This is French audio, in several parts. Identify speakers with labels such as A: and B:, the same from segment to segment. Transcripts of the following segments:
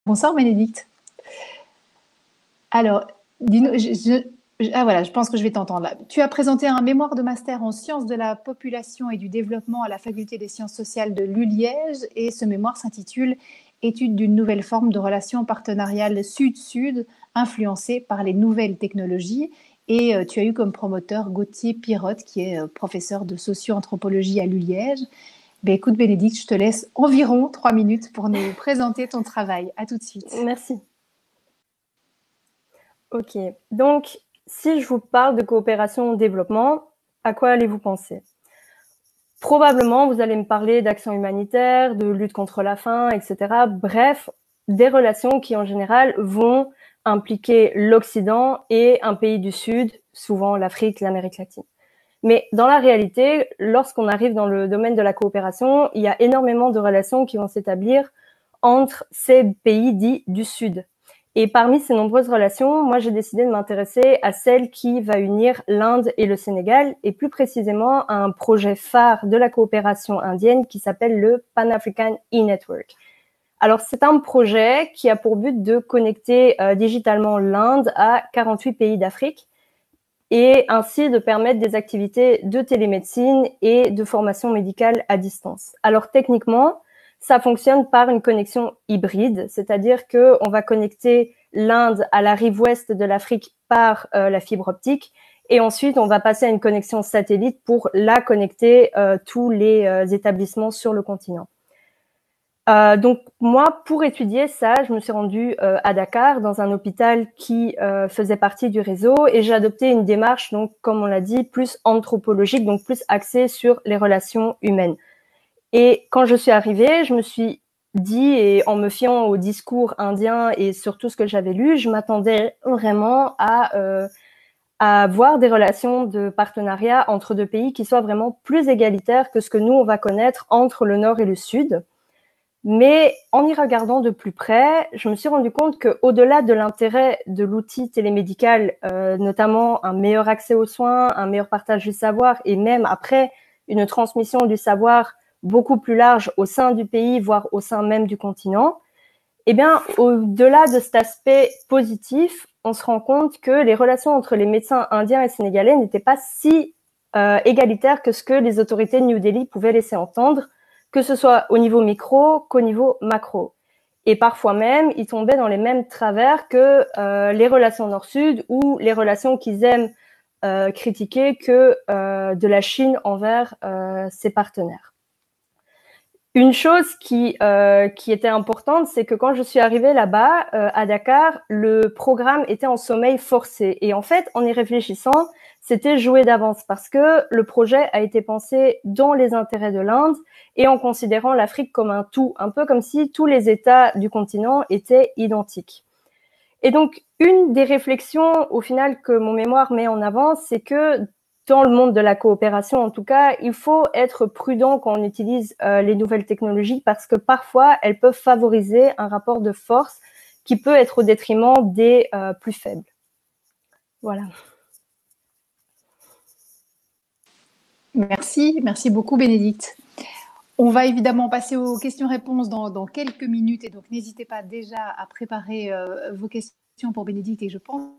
A: Bonsoir Bénédicte. Alors, dis-nous, voilà, je pense que je vais t'entendre là. Tu as présenté un mémoire de master en sciences de la population et du développement à la faculté des sciences sociales de l'ULiège et ce mémoire s'intitule Étude d'une nouvelle forme de relation partenariale Sud-Sud influencée par les nouvelles technologies. Et tu as eu comme promoteur Gauthier Pirotte, qui est professeur de socio-anthropologie à l'ULiège. Ben, écoute Bénédicte, je te laisse environ 3 minutes pour nous présenter ton travail. À tout de suite.
B: Merci. Ok, donc si je vous parle de coopération au développement, à quoi allez-vous penser? Probablement, vous allez me parler d'action humanitaire, de lutte contre la faim, etc. Bref, des relations qui en général vont impliquer l'Occident et un pays du Sud, souvent l'Afrique, l'Amérique latine. Mais dans la réalité, lorsqu'on arrive dans le domaine de la coopération, il y a énormément de relations qui vont s'établir entre ces pays dits du Sud. Et parmi ces nombreuses relations, moi j'ai décidé de m'intéresser à celle qui va unir l'Inde et le Sénégal, et plus précisément à un projet phare de la coopération indienne qui s'appelle le Pan-African e-Network. Alors c'est un projet qui a pour but de connecter digitalement l'Inde à 48 pays d'Afrique, et ainsi de permettre des activités de télémédecine et de formation médicale à distance. Alors techniquement, ça fonctionne par une connexion hybride, c'est-à-dire que on va connecter l'Inde à la rive ouest de l'Afrique par la fibre optique, et ensuite on va passer à une connexion satellite pour la connecter tous les établissements sur le continent. Donc moi, pour étudier ça, je me suis rendue à Dakar dans un hôpital qui faisait partie du réseau, et j'ai adopté une démarche, donc comme on l'a dit, plus anthropologique, donc plus axée sur les relations humaines. Et quand je suis arrivée, je me suis dit, et en me fiant au discours indien et sur tout ce que j'avais lu, je m'attendais vraiment à avoir des relations de partenariat entre deux pays qui soient vraiment plus égalitaires que ce que nous, on va connaître entre le Nord et le Sud. Mais en y regardant de plus près, je me suis rendu compte qu'au-delà de l'intérêt de l'outil télémédical, notamment un meilleur accès aux soins, un meilleur partage du savoir, et même après une transmission du savoir beaucoup plus large au sein du pays, voire au sein même du continent, eh bien, au-delà de cet aspect positif, on se rend compte que les relations entre les médecins indiens et sénégalais n'étaient pas si égalitaires que ce que les autorités de New Delhi pouvaient laisser entendre, que ce soit au niveau micro qu'au niveau macro. Et parfois même, ils tombaient dans les mêmes travers que les relations nord-sud ou les relations qu'ils aiment critiquer que de la Chine envers ses partenaires. Une chose qui était importante, c'est que quand je suis arrivée là-bas, à Dakar, le programme était en sommeil forcé. Et en fait, en y réfléchissant, c'était joué d'avance parce que le projet a été pensé dans les intérêts de l'Inde et en considérant l'Afrique comme un tout, un peu comme si tous les États du continent étaient identiques. Et donc, une des réflexions, au final, que mon mémoire met en avant, c'est que dans le monde de la coopération, en tout cas, il faut être prudent quand on utilise les nouvelles technologies parce que parfois, elles peuvent favoriser un rapport de force qui peut être au détriment des plus faibles. Voilà.
A: Merci beaucoup Bénédicte. On va évidemment passer aux questions-réponses dans quelques minutes, et donc n'hésitez pas déjà à préparer vos questions pour Bénédicte, et je pense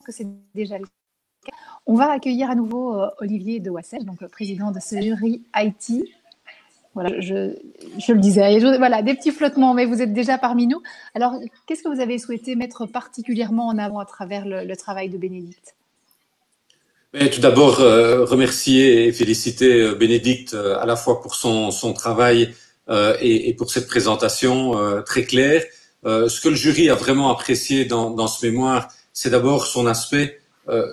A: que c'est déjà le cas. On va accueillir à nouveau Olivier de Wassel, donc président de ce jury IT. Voilà, je le disais, voilà, des petits flottements, mais vous êtes déjà parmi nous. Alors, qu'est-ce que vous avez souhaité mettre particulièrement en avant à travers le travail de Bénédicte?
C: Mais tout d'abord, remercier et féliciter Bénédicte à la fois pour son travail et pour cette présentation très claire. Ce que le jury a vraiment apprécié dans ce mémoire, c'est d'abord son aspect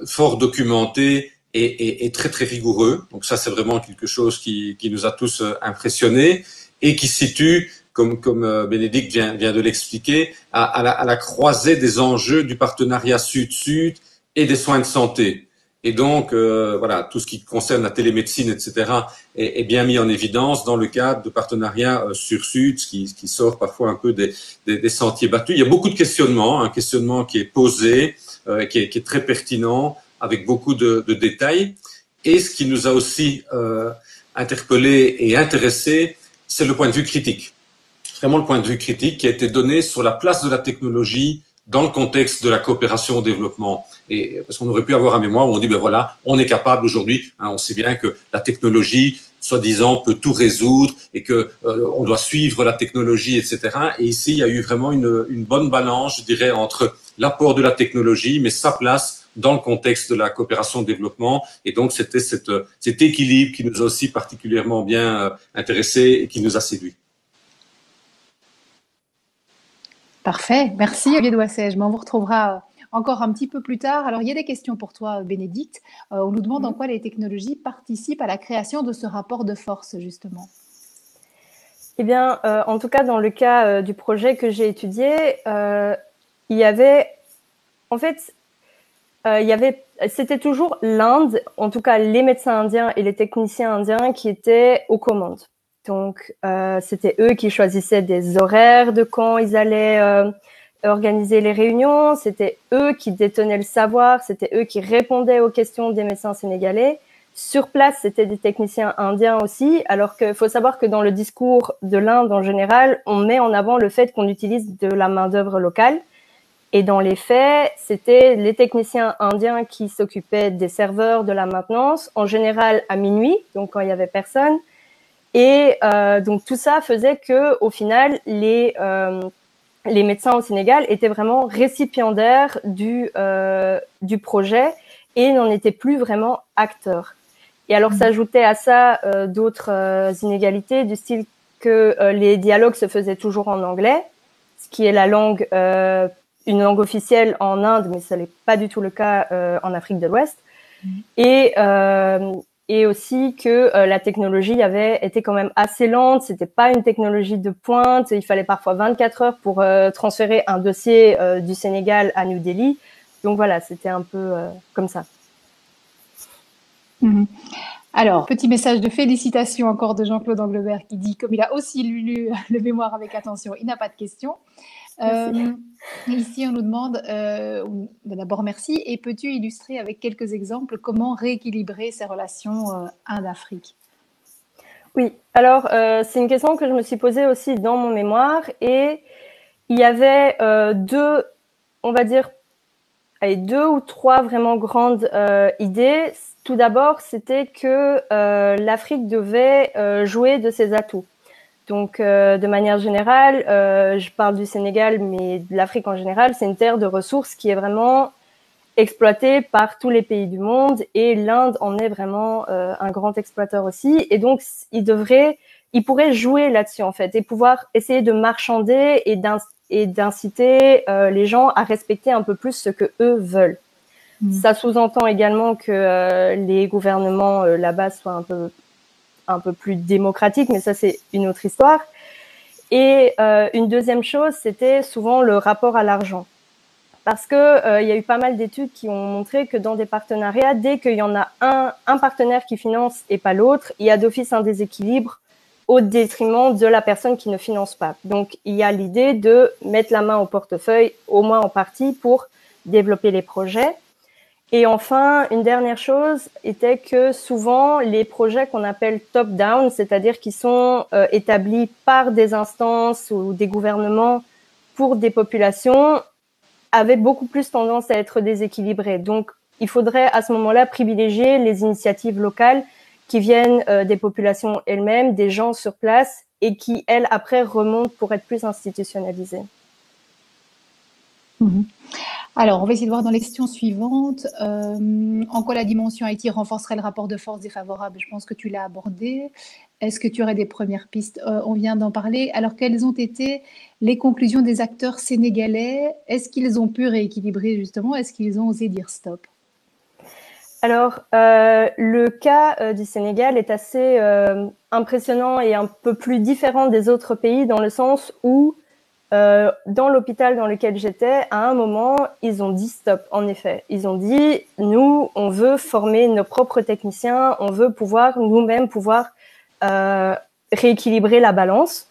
C: fort documenté et très très rigoureux. Donc ça, c'est vraiment quelque chose qui nous a tous impressionnés et qui se situe, comme Bénédicte vient de l'expliquer, à la croisée des enjeux du partenariat Sud-Sud et des soins de santé. Et donc, voilà, tout ce qui concerne la télémédecine, etc., est bien mis en évidence dans le cadre de partenariats sur-sud, ce qui sort parfois un peu des sentiers battus. Il y a beaucoup de questionnements, un questionnement qui est posé, qui est très pertinent, avec beaucoup de détails. Et ce qui nous a aussi interpellés et intéressés, c'est le point de vue critique. vraiment le point de vue critique qui a été donné sur la place de la technologie dans le contexte de la coopération au développement. Et parce qu'on aurait pu avoir un mémoire où on dit, ben voilà, on est capable aujourd'hui, hein, on sait bien que la technologie, soi-disant, peut tout résoudre et que on doit suivre la technologie, etc. Et ici, il y a eu vraiment une bonne balance, je dirais, entre l'apport de la technologie, mais sa place dans le contexte de la coopération au développement. Et donc, c'était cet équilibre qui nous a aussi particulièrement bien intéressés et qui nous a séduits.
A: Parfait, merci Olivier Douasset. On vous retrouvera encore un petit peu plus tard. Alors, il y a des questions pour toi, Bénédicte. On nous demande en quoi les technologies participent à la création de ce rapport de force, justement.
B: Eh bien, en tout cas, dans le cas du projet que j'ai étudié, il y avait, en fait, c'était toujours l'Inde, en tout cas les médecins indiens et les techniciens indiens qui étaient aux commandes. Donc, c'était eux qui choisissaient des horaires de quand ils allaient organiser les réunions. C'était eux qui détenaient le savoir. C'était eux qui répondaient aux questions des médecins sénégalais. Sur place, c'était des techniciens indiens aussi. Alors qu'il faut savoir que dans le discours de l'Inde en général, on met en avant le fait qu'on utilise de la main-d'œuvre locale. Et dans les faits, c'était les techniciens indiens qui s'occupaient des serveurs, de la maintenance, en général à minuit, donc quand il y avait personne. Et donc tout ça faisait que, au final, les médecins au Sénégal étaient vraiment récipiendaires du projet et n'en étaient plus vraiment acteurs. Et alors s'ajoutaient à ça d'autres inégalités du style que les dialogues se faisaient toujours en anglais, ce qui est la langue, une langue officielle en Inde, mais ça n'est pas du tout le cas en Afrique de l'Ouest. Et aussi que la technologie avait été quand même assez lente, c'était pas une technologie de pointe, il fallait parfois 24 heures pour transférer un dossier du Sénégal à New Delhi. Donc voilà, c'était un peu comme ça.
A: Alors, petit message de félicitations encore de Jean-Claude Anglebert qui dit, comme il a aussi lu le mémoire avec attention, il n'a pas de questions. Ici, on nous demande, d'abord merci, et peux-tu illustrer avec quelques exemples comment rééquilibrer ces relations Inde-Afrique?
B: Oui, alors c'est une question que je me suis posée aussi dans mon mémoire, et il y avait on va dire, deux ou trois vraiment grandes idées. Tout d'abord, c'était que l'Afrique devait jouer de ses atouts. Donc, de manière générale, je parle du Sénégal, mais de l'Afrique en général, c'est une terre de ressources qui est vraiment exploitée par tous les pays du monde, et l'Inde en est vraiment un grand exploiteur aussi. Et donc, il pourrait jouer là-dessus en fait, et pouvoir essayer de marchander et d'inciter les gens à respecter un peu plus ce que eux veulent. Ça sous-entend également que les gouvernements là-bas soient un peu plus démocratique, mais ça c'est une autre histoire. Et une deuxième chose, c'était souvent le rapport à l'argent, parce que il y a eu pas mal d'études qui ont montré que dans des partenariats, dès qu'il y en a un partenaire qui finance et pas l'autre, il y a d'office un déséquilibre au détriment de la personne qui ne finance pas. Donc il y a l'idée de mettre la main au portefeuille, au moins en partie, pour développer les projets. Et enfin, une dernière chose était que souvent, les projets qu'on appelle top-down, c'est-à-dire qui sont établis par des instances ou des gouvernements pour des populations, avaient beaucoup plus tendance à être déséquilibrés. Donc, il faudrait à ce moment-là privilégier les initiatives locales qui viennent des populations elles-mêmes, des gens sur place, et qui, elles, après, remontent pour être plus institutionnalisées.
A: Alors, on va essayer de voir dans les questions suivantes en quoi la dimension IT renforcerait le rapport de force défavorable. Je pense que tu l'as abordé. Est-ce que tu aurais des premières pistes? On vient d'en parler. Alors, quelles ont été les conclusions des acteurs sénégalais? Est-ce qu'ils ont pu rééquilibrer justement? Est-ce qu'ils ont osé dire stop?
B: Alors, le cas du Sénégal est assez impressionnant et un peu plus différent des autres pays, dans le sens où dans l'hôpital dans lequel j'étais, à un moment, ils ont dit stop, en effet. Ils ont dit, nous, on veut former nos propres techniciens, on veut pouvoir nous-mêmes rééquilibrer la balance.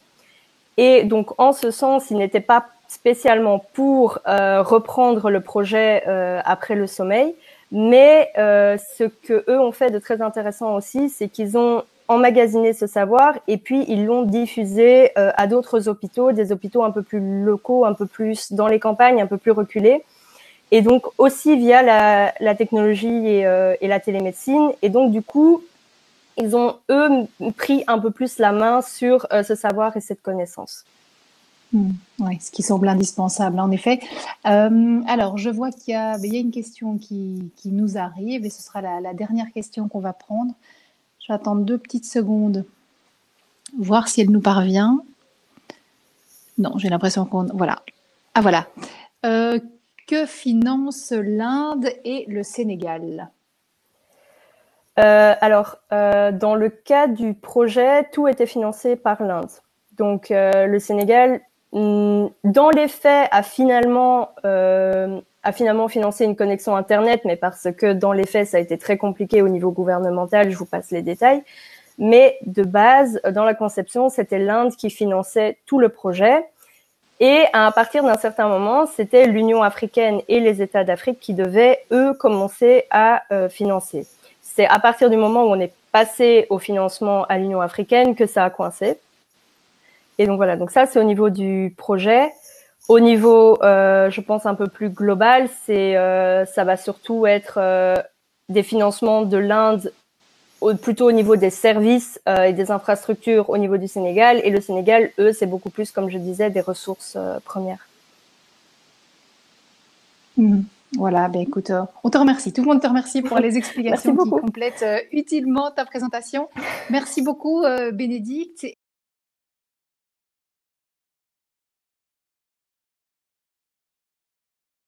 B: Et donc, en ce sens, ils n'étaient pas spécialement pour reprendre le projet après le sommeil, mais ce que eux ont fait de très intéressant aussi, c'est qu'ils ont emmagasiné ce savoir et puis ils l'ont diffusé à d'autres hôpitaux, des hôpitaux un peu plus locaux, un peu plus dans les campagnes, un peu plus reculés. Et donc aussi via la technologie et la télémédecine. Et donc du coup, ils ont, eux, pris un peu plus la main sur ce savoir et cette connaissance.
A: Oui, ce qui semble indispensable, en effet. Alors, je vois qu'il y a une question qui nous arrive et ce sera la dernière question qu'on va prendre. Je vais attendre 2 petites secondes, voir si elle nous parvient. Non, j'ai l'impression qu'on... Voilà. Ah, voilà. Que financent l'Inde et le Sénégal?
B: Dans le cas du projet, tout était financé par l'Inde. Donc, le Sénégal, dans les faits, a finalement financé une connexion Internet, mais parce que dans les faits, ça a été très compliqué au niveau gouvernemental. Je vous passe les détails. Mais de base, dans la conception, c'était l'Inde qui finançait tout le projet. Et à partir d'un certain moment, c'était l'Union africaine et les États d'Afrique qui devaient, eux, commencer à financer. C'est à partir du moment où on est passé au financement à l'Union africaine que ça a coincé. Et donc voilà, donc ça c'est au niveau du projet. Au niveau, je pense, un peu plus global, ça va surtout être des financements de l'Inde plutôt au niveau des services et des infrastructures au niveau du Sénégal. Et le Sénégal, eux, c'est beaucoup plus, comme je disais, des ressources premières.
A: Voilà, ben écoute, on te remercie. Tout le monde te remercie pour les explications qui complètent utilement ta présentation. Merci beaucoup, Bénédicte.